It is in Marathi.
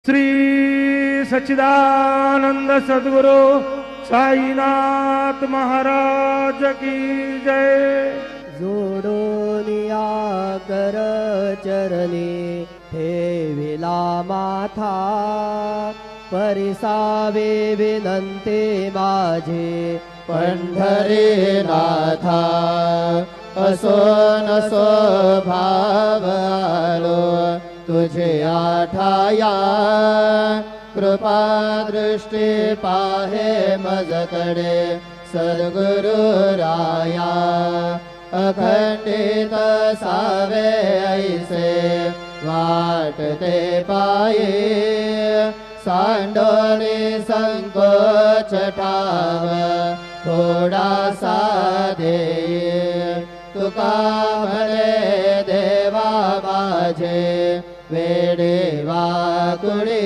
श्री सच्चिदानंद सद्गुरु साईनाथ महाराज की जय। जोडोनिया कर चरणी ठेविला माथा, परिसावे विनंती माझे पंढरीनाथा। असो नसो भाव आलो तुझे आठाया, कृपा दृष्टी पाहे मजकडे सद्गुरु राया। अखंडित सावे ऐसे वाटते पाये, सांडोनी संकोच ठाव थोडासा देये। तुका म्हणे देवा माझे वेडे वाकुळे,